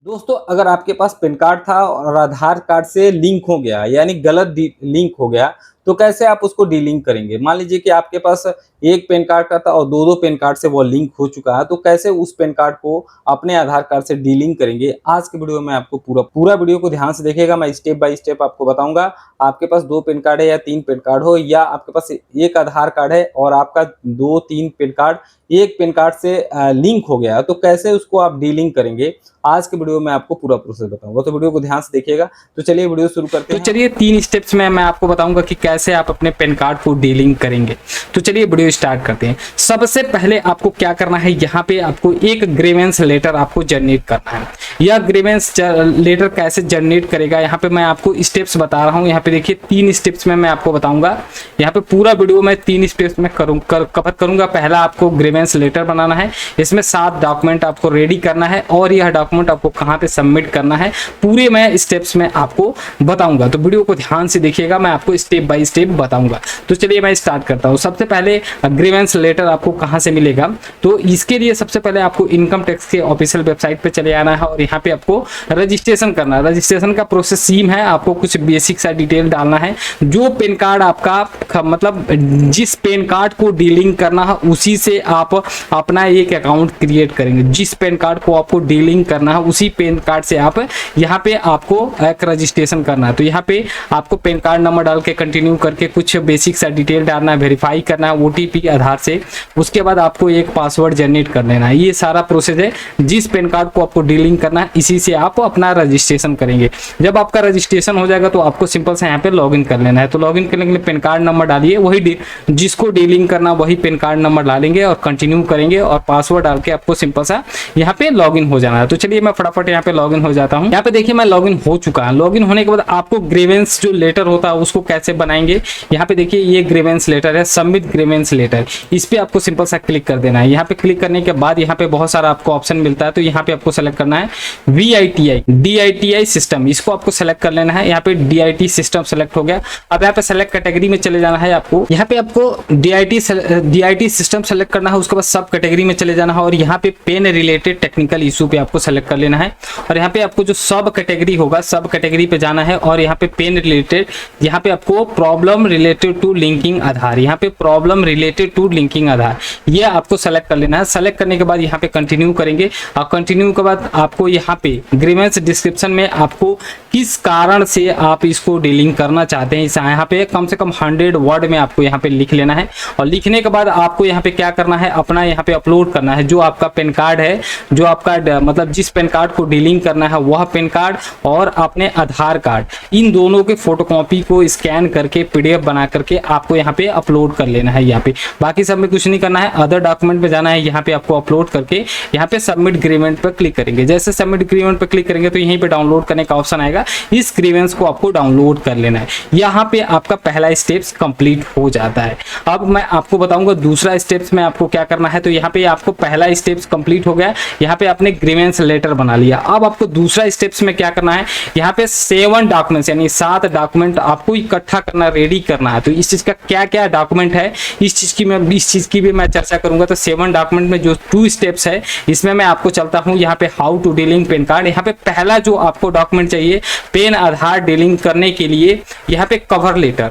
दोस्तों अगर आपके पास पैन कार्ड था और आधार कार्ड से लिंक हो गया यानी गलत लिंक हो गया तो कैसे आप उसको डीलिंक करेंगे। मान लीजिए कि आपके पास एक पैन कार्ड का था और दो पैन कार्ड से वो लिंक हो चुका है, तो कैसे उस पैन कार्ड को अपने आधार कार्ड से डीलिंक करेंगे। आज के वीडियो में आपको पूरा वीडियो को ध्यान से देखिएगा। मैं स्टेप बाय स्टेप आपको बताऊंगा। आपके पास दो पैन कार्ड है या तीन पैन कार्ड हो, या आपके पास एक आधार कार्ड है और आपका दो तीन पैन कार्ड एक पैन कार्ड से लिंक हो गया, तो कैसे उसको आप डीलिंक करेंगे। आज के वीडियो में आपको पूरा प्रोसेस बताऊंगा, तो वीडियो को ध्यान से देखिएगा। तो चलिए वीडियो शुरू करते हैं। तो चलिए 3 स्टेप्स में मैं आपको बताऊंगा कि कैसे आप अपने पैन कार्ड को डीलिंक करेंगे। तो चलिए वीडियो स्टार्ट करते हैं। सबसे पहले आपको क्या करना है, यहाँ पे आपको एक ग्रीवेंस लेटर आपको जनरेट करना है। यह ग्रीवेंस लेटर कैसे जनरेट करेगा, यहाँ पे मैं आपको स्टेप्स बता रहा हूँ। यहाँ पे देखिए 3 स्टेप्स में मैं आपको बताऊंगा। यहाँ पे पूरा वीडियो मैं 3 स्टेप्स में कवर करूंगा। पहला आपको ग्रीवेंस लेटर बनाना है, इसमें 7 डॉक्यूमेंट आपको रेडी करना है और यह डॉक्यूमेंट आपको कहां पे सबमिट करना है, पूरे मैं स्टेप्स में आपको बताऊंगा। तो वीडियो को ध्यान से देखिएगा, मैं आपको स्टेप बाय स्टेप बताऊंगा। तो चलिए मैं स्टार्ट करता हूं। सबसे पहले ग्रीवेंस लेटर आपको कहां से मिलेगा, तो इसके लिए सबसे पहले आपको इनकम टैक्स के ऑफिशियल वेबसाइट पे चले आना है और यहाँ पे आपको रजिस्ट्रेशन करना है। रजिस्ट्रेशन का प्रोसेस सेम है, आपको कुछ बेसिक सा डिटेल डालना है। जो पेन कार्ड आपका मतलब जिस पेन कार्ड को डीलिंक करना है उसी से आप अपना एक अकाउंट क्रिएट करेंगे। जिस पेन कार्ड को आपको डीलिंक करना है उसी पेन कार्ड से आप यहाँ पे आपको एक रजिस्ट्रेशन करना है। तो यहाँ पे आपको पेन कार्ड नंबर डाल के कंटिन्यू करके कुछ बेसिक सा डिटेल डालना है, वेरीफाई करना है ओटीपी आधार से। उसके बाद आपको एक पासवर्ड जनरेट कर लेना है। ये सारा प्रोसेस है। जिस पेन कार्ड को आपको डीलिंक करना है इसी से आप अपना रजिस्ट्रेशन करेंगे। जब आपका रजिस्ट्रेशन हो जाएगा तो आपको सिंपल से यहाँ पे लॉगिन कर लेना है। तो लॉगिन करने के लिए पेन कार्ड नंबर डालिए, वही जिसको डीलिंक करना वही पेन कार्ड नंबर डालेंगे और कंटिन्यू करेंगे और पासवर्ड डाल के आपको सिंपल सा यहाँ पे लॉगिन हो जाना है। तो चलिए मैं फटाफट यहाँ पे लॉगिन हो जाता हूँ। यहाँ पे देखिए मैं लॉगिन हो चुका है। लॉगिन होने के बाद आपको ग्रीवेंस जो लेटर होता है उसको कैसे बनाएंगे, यहाँ पे देखिए ये ग्रीवेंस लेटर है, सबमिट ग्रीवेंस लेटर। इस पे आपको सिंपल सा क्लिक कर देना है। यहाँ पे क्लिक करने के बाद यहाँ पे बहुत सारा आपको ऑप्शन मिलता है। तो यहाँ पे आपको सेलेक्ट करना है DITI सिस्टम, इसको आपको सेलेक्ट कर लेना है। यहाँ पे DIT सिस्टम सेलेक्ट हो गया। अब यहाँ पे सेलेक्ट कैटेगरी में चले जाना है आपको। यहाँ पे आपको DIT सिस्टम सेलेक्ट करना है, उसके बाद सब कैटेगरी में चले जाना है और यहाँ पे पेन रिलेटेड टेक्निकल इशू पे आपको सेलेक्ट कर लेना है। और यहाँ पे आपको जो सब कैटेगरी होगा सब कैटेगरी पे जाना है और यहाँ पे पेन रिलेटेड, यहाँ पे आपको प्रॉब्लम रिलेटेड टू लिंकिंग आधार, यहाँ पे प्रॉब्लम रिलेटेड टू लिंकिंग आधार ये आपको सेलेक्ट कर लेना है। सेलेक्ट करने के बाद यहाँ पे कंटिन्यू करेंगे और कंटिन्यू के बाद आपको यहाँ पे ग्रीवेंस डिस्क्रिप्शन में आपको किस कारण से आप इसको डीलिंक करना चाहते हैं इस यहाँ पे कम से कम 100 वर्ड में आपको यहाँ पे लिख लेना है। और लिखने के बाद आपको यहाँ पे क्या करना है, अपना यहाँ पे अपलोड करना है जो आपका पेन कार्ड है, जो आपका मतलब जिस पेन कार्ड को डीलिंक करना है वह पेन कार्ड और अपने आधार कार्ड, इन दोनों के फोटोकॉपी को स्कैन करके PDF बना करके आपको यहाँ पे अपलोड कर लेना है। यहाँ पे बाकी सब में कुछ नहीं करना है, अदर डॉक्यूमेंट पे जाना है। यहाँ पे आपको अपलोड करके यहाँ पे सबमिट ग्रीवेंस पर क्लिक करेंगे। जैसे सबमिट ग्रीवेंस पर क्लिक करेंगे तो यहीं पे डाउनलोड करने का ऑप्शन आएगा। इस ग्रीवेंस को आपको डाउनलोड कर लेना है। यहाँ पे आपका पहला स्टेप्स कंप्लीट हो जाता है। अब मैं आपको बताऊंगा दूसरा स्टेप्स में आपको क्या करना है। तो यहाँ पे आपको पहला स्टेप्स कंप्लीट हो गया, यहाँ पे आपने ग्रीवेंस लेटर बना लिया। अब आपको दूसरा स्टेप्स में क्या करना है, यहाँ पे 7 डॉक्यूमेंट्स यानी 7 डॉक्यूमेंट आपको इकट्ठा करना, रेडी करना है। तो इस चीज का क्या क्या डॉक्यूमेंट है इस चीज की भी मैं चर्चा करूंगा। तो 7 डॉक्यूमेंट में जो 2 स्टेप्स है इसमें मैं आपको चलता हूँ। यहाँ पे how to delink PAN card, यहाँ पे पहला जो आपको डॉक्यूमेंट चाहिए पेन आधार डीलिंक करने के लिए, यहाँ पे कवर लेटर,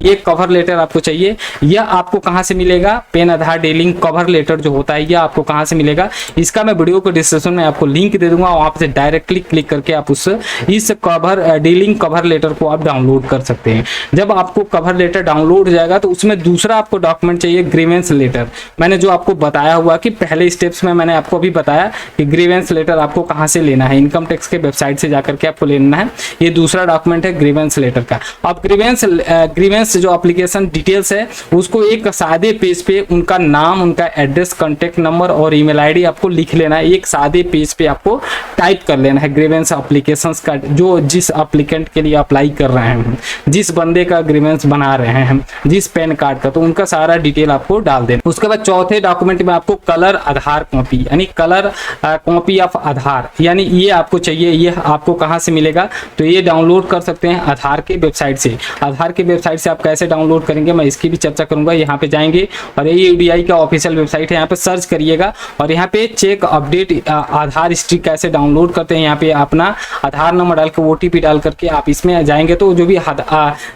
ये कवर लेटर आपको चाहिए। यह आपको कहां से मिलेगा, पेन आधार डीलिंक कवर लेटर जो होता है यह आपको कहां से मिलेगा, इसका मैं वीडियो को डिस्क्रिप्शन में आपको लिंक दे दूंगा। वहां से डायरेक्टली क्लिक करके आप इस कवर डीलिंग कवर लेटर को आप डाउनलोड कर सकते हैं। जब आपको कवर लेटर डाउनलोड हो जाएगा तो उसमें दूसरा आपको डॉक्यूमेंट चाहिए ग्रीवेंस लेटर। मैंने जो आपको बताया हुआ कि पहले स्टेप्स में मैंने आपको अभी बताया कि ग्रीवेंस लेटर आपको कहां से लेना है, इनकम टैक्स के वेबसाइट से जाकर के आपको लेना है। ये दूसरा डॉक्यूमेंट है ग्रीवेंस लेटर का। अब ग्रीवेंस जो एप्लीकेशन डिटेल्स है उसको एक सादे पेज पे उनका नाम, उनका एड्रेस, कांटेक्ट नंबर और ईमेल आईडी आपको लिख लेना है। एक सादे पेज पे आपको टाइप कर लेना है ग्रीवेंस एप्लीकेशंस का, जो जिस एप्लीकेंट के लिए अप्लाई कर रहे हैं, जिस बंदे का ग्रीवेंस बना रहे हैं, जिस पेन कार्ड का, तो उनका सारा डिटेल आपको डाल देना। उसके बाद चौथे डॉक्यूमेंट में आपको कलर आधार कॉपी यानी कलर कॉपी ऑफ आधार, यानी ये आपको चाहिए। ये आपको कहाँ से मिलेगा, तो ये डाउनलोड कर सकते हैं आधार के वेबसाइट से। आधार के वेबसाइट से आप कैसे डाउनलोड करेंगे मैं इसकी भी चर्चा करूंगा। यहाँ पे जाएंगे और ये यूडीआई का ऑफिशियल वेबसाइट है, यहाँ पे सर्च करिएगा और यहाँ पे चेक अपडेट आधार हिस्ट्री कैसे डाउनलोड करते हैं। यहाँ पे अपना आधार नंबर डाल के ओटीपी डाल करके आप इसमें जाएंगे तो जो भी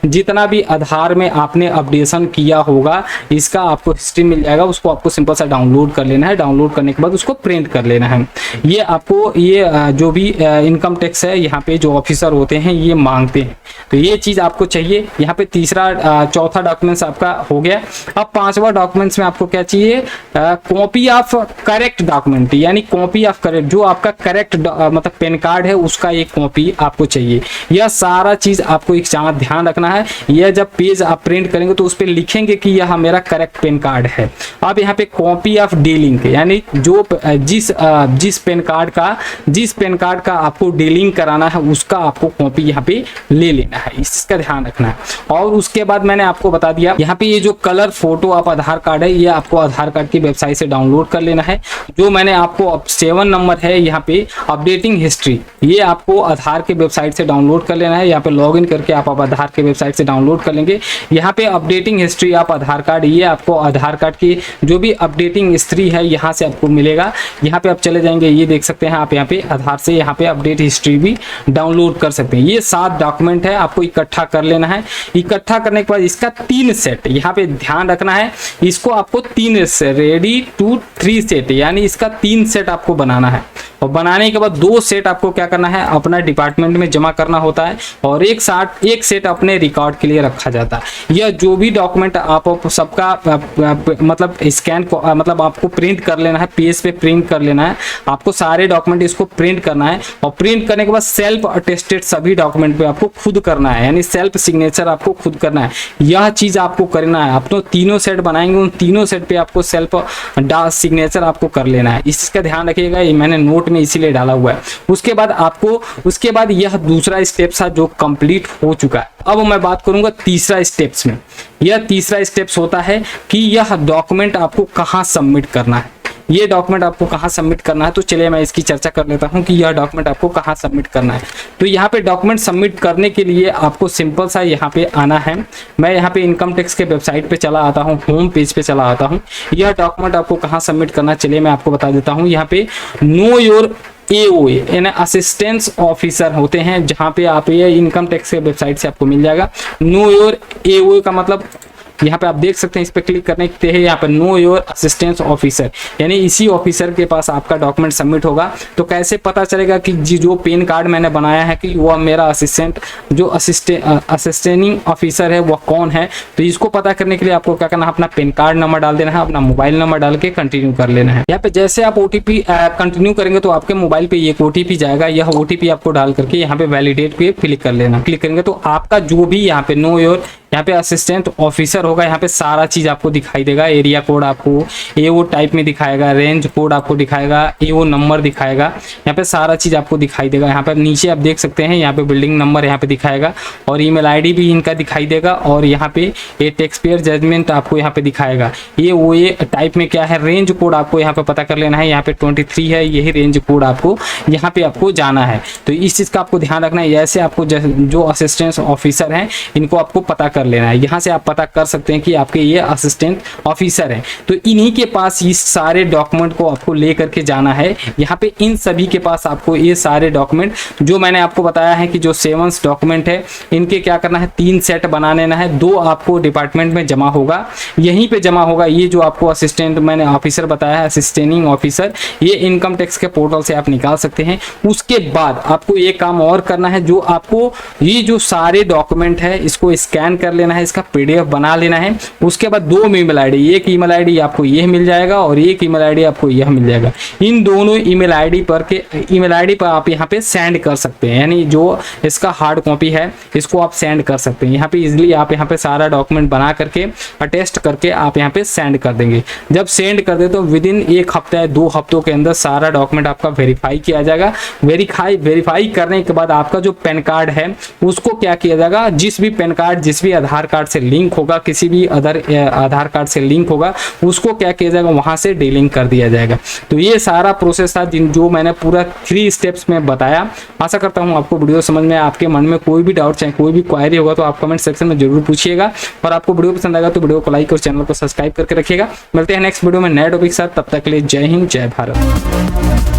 जितना भी आधार में आपने अपडेशन किया होगा इसका आपको हिस्ट्री मिल जाएगा। उसको आपको सिंपल सा डाउनलोड कर लेना है। डाउनलोड करने के बाद उसको प्रिंट कर लेना है। ये आपको ये जो भी इनकम टैक्स है यहाँ पे जो ऑफिसर होते हैं ये मांगते हैं, तो ये चीज़ आपको चाहिए। यहाँ पे चौथा डॉक्यूमेंट्स आपका हो गया। अब पांचवा डॉक्यूमेंट्स में आपको क्या चाहिए, कॉपी ऑफ करेक्ट डॉक्यूमेंट, यानी कॉपी ऑफ करेक्ट जो आपका करेक्ट मतलब पैन कार्ड है उसका एक कॉपी आपको चाहिए। यह सारा चीज़ आपको एक ध्यान रखना है। यह जब पेज आप प्रिंट करेंगे तो उस पर लिखेंगे कि यह मेरा करेक्ट पैन कार्ड है। अब यहाँ पे कॉपी ऑफ डीलिंग, यानी जो जिस पैन कार्ड का आपको डीलिंग कराना है उसका आपको कॉपी यहाँ पे ले लेना है, इसका ध्यान रखना है। और उसके बाद मैंने आपको बता दिया यहाँ पे ये जो colour photo of Aadhaar card है ये आपको आधार कार्ड की वेबसाइट से डाउनलोड कर लेना है। जो मैंने आपको 7 नंबर है यहाँ पे अपडेटिंग हिस्ट्री, ये आपको आधार के वेबसाइट से डाउनलोड कर लेना है। यहाँ पे लॉगिन करके आप आधार के वेबसाइट से डाउनलोड कर लेंगे। यहाँ पे updating history of Aadhaar card, ये आपको आधार कार्ड की जो भी अपडेटिंग हिस्ट्री है यहाँ से आपको मिलेगा। यहाँ पे आप चले जाएंगे, ये देख सकते हैं आप यहाँ पे आधार से यहाँ पे अपडेट हिस्ट्री भी डाउनलोड कर सकते हैं। ये 7 डॉक्यूमेंट है आपको इकट्ठा कर लेना है। इकट्ठा करने के बाद इसका 3 सेट यहाँ पे ध्यान रखना है, इसको आपको 3 रेडी टू 3 सेट, यानी इसका 3 सेट आपको बनाना है। और बनाने के बाद 2 सेट आपको क्या करना है, अपना डिपार्टमेंट में जमा करना होता है और एक सेट अपने रिकॉर्ड के लिए रखा जाता है। यह जो भी डॉक्यूमेंट आप सबका मतलब स्कैन मतलब आपको प्रिंट कर लेना है, पेज पे प्रिंट कर लेना है। आपको सारे डॉक्यूमेंट इसको प्रिंट करना है और प्रिंट करने के बाद सेल्फ अटेस्टेड सभी डॉक्यूमेंट पे आपको खुद करना है, यानी सेल्फ सिग्नेचर आपको खुद करना है। यह चीज आपको करना है। आप तो तीनों सेट बनाएंगे, उन तीनों सेट पे आपको सेल्फ सिग्नेचर आपको कर लेना है। इसका ध्यान रखिएगा, ये मैंने नोट में इसीलिए डाला हुआ है। उसके बाद यह दूसरा स्टेप था जो कंप्लीट हो चुका है। अब मैं बात करूंगा तीसरा स्टेप्स में। यह तीसरा स्टेप्स होता है कि यह डॉक्यूमेंट आपको कहाँ सबमिट करना है। ये डॉक्यूमेंट आपको कहाँ सबमिट करना है, तो चलिए मैं इसकी चर्चा कर लेता हूँ कि यह डॉक्यूमेंट आपको कहाँ सबमिट करना है। तो यहाँ पे डॉक्यूमेंट सबमिट करने के लिए आपको सिंपल सा यहाँ पे आना है। मैं यहाँ पे इनकम टैक्स के वेबसाइट पे चला आता हूँ, होम पेज पे चला आता हूँ। यह डॉक्यूमेंट आपको कहाँ सबमिट करना है चलिए मैं आपको बता देता हूँ। यहाँ पे नो योर AOA यानी असिस्टेंस ऑफिसर होते हैं, जहाँ पे आप ये इनकम टैक्स के वेबसाइट से आपको मिल जाएगा। नो योर AOA का मतलब यहाँ पे आप देख सकते हैं, इस पर क्लिक करने के हैं, यहाँ पे नो योर असिस्टेंस ऑफिसर, यानी इसी ऑफिसर के पास आपका डॉक्यूमेंट सबमिट होगा। तो कैसे पता चलेगा कि जो पेन कार्ड मैंने बनाया है कि वह मेरा असिस्टेंट जो असिस्टेंटिंग ऑफिसर है वह कौन है। तो इसको पता करने के लिए आपको क्या करना है, अपना पेन कार्ड नंबर डाल देना है, अपना मोबाइल नंबर डाल के कंटिन्यू कर लेना है। यहाँ पे जैसे आप OTP कंटिन्यू करेंगे तो आपके मोबाइल पे एक OTP जाएगा। यह OTP आपको डाल करके यहाँ पे वैलिडेट पे क्लिक कर लेना। क्लिक करेंगे तो आपका जो भी यहाँ पे नो योर यहाँ पे असिस्टेंट ऑफिसर होगा, यहाँ पे सारा चीज आपको दिखाई देगा। एरिया कोड आपको AO टाइप में दिखाएगा, रेंज कोड आपको दिखाएगा, AO नंबर दिखाएगा, यहाँ पे सारा चीज आपको दिखाई देगा। यहाँ पे नीचे आप देख सकते हैं, यहाँ पे बिल्डिंग नंबर यहाँ पे दिखाएगा और ईमेल ID भी इनका दिखाई देगा। और यहाँ पे ये टैक्स पेयर जजमेंट आपको यहाँ पे दिखाएगा। ये OA टाइप में क्या है, रेंज कोड आपको यहाँ पे पता कर लेना है। यहाँ पे 23 है, यही रेंज कोड आपको यहाँ पे आपको जाना है। तो इस चीज का आपको ध्यान रखना है। ऐसे आपको जो असिस्टेंट ऑफिसर हैं इनको आपको पता कर लेना है। यहाँ से आप पता कर सकते हैं कि आपके ये असिस्टेंट ऑफिसर हैं, तो इन्हीं के पास इस सारे डॉक्यूमेंट को आपको लेकर के जाना है। यहाँ पे इन सभी के पास आपको ये सारे डॉक्यूमेंट जो मैंने आपको बताया है कि जो 7 डॉक्यूमेंट है इनके क्या करना है, 3 सेट बना लेना है। 2 आपको डिपार्टमेंट में जमा होगा, यहीं पे जमा होगा। ये जो आपको असिस्टेंट मैंने ऑफिसर बताया है, असिस्टेंटिंग ऑफिसर, ये इनकम टैक्स के पोर्टल से आप निकाल सकते हैं। उसके बाद आपको ये काम और करना है, जो आपको ये जो सारे डॉक्यूमेंट है इसको स्कैन कर लेना है, इसका PDF बना लेना है। उसके बाद 2 ईमेल ID, एक ईमेल ID आपको यह मिल जाएगा और एक ईमेल ID आपको यह मिल जाएगा। इन दोनों ईमेल ID पर आप यहाँ पे सेंड कर सकते हैं, यानी जो इसका हार्ड कॉपी है इसको आप सेंड कर सकते हैं। यहाँ पे इजिली आप यहाँ पे सारा डॉक्यूमेंट बना करके अटेस्ट करके आप यहाँ पे सेंड कर देंगे। जब सेंड कर दे तो विद इन 1 हफ्ता या 2 हफ्तों के अंदर सारा डॉक्यूमेंट आपका वेरीफाई किया जाएगा। वेरीफाई करने के बाद आपका जो पैन कार्ड है उसको क्या किया जाएगा, जिस भी पैन कार्ड जिस भी आधार कार्ड से लिंक होगा, किसी भी अदर आधार कार्ड से लिंक होगा, उसको क्या किया जाएगा, वहां से डीलिंक कर दिया जाएगा। तो ये सारा प्रोसेस था जो मैंने पूरा 3 स्टेप्स में बताया। आशा करता हूँ आपको वीडियो समझ में, आपके मन में कोई भी डाउट चाहे कोई भी क्वायरी होगा तो आप कमेंट सेक्शन में जरूर पूछिएगा। और आपको वीडियो पसंद आएगा तो वीडियो को लाइक और चैनल को सब्सक्राइब करके रखिएगा। मिलते हैं नेक्स्ट वीडियो में नए टॉपिक के साथ, तब तक के लिए जय हिंद जय भारत।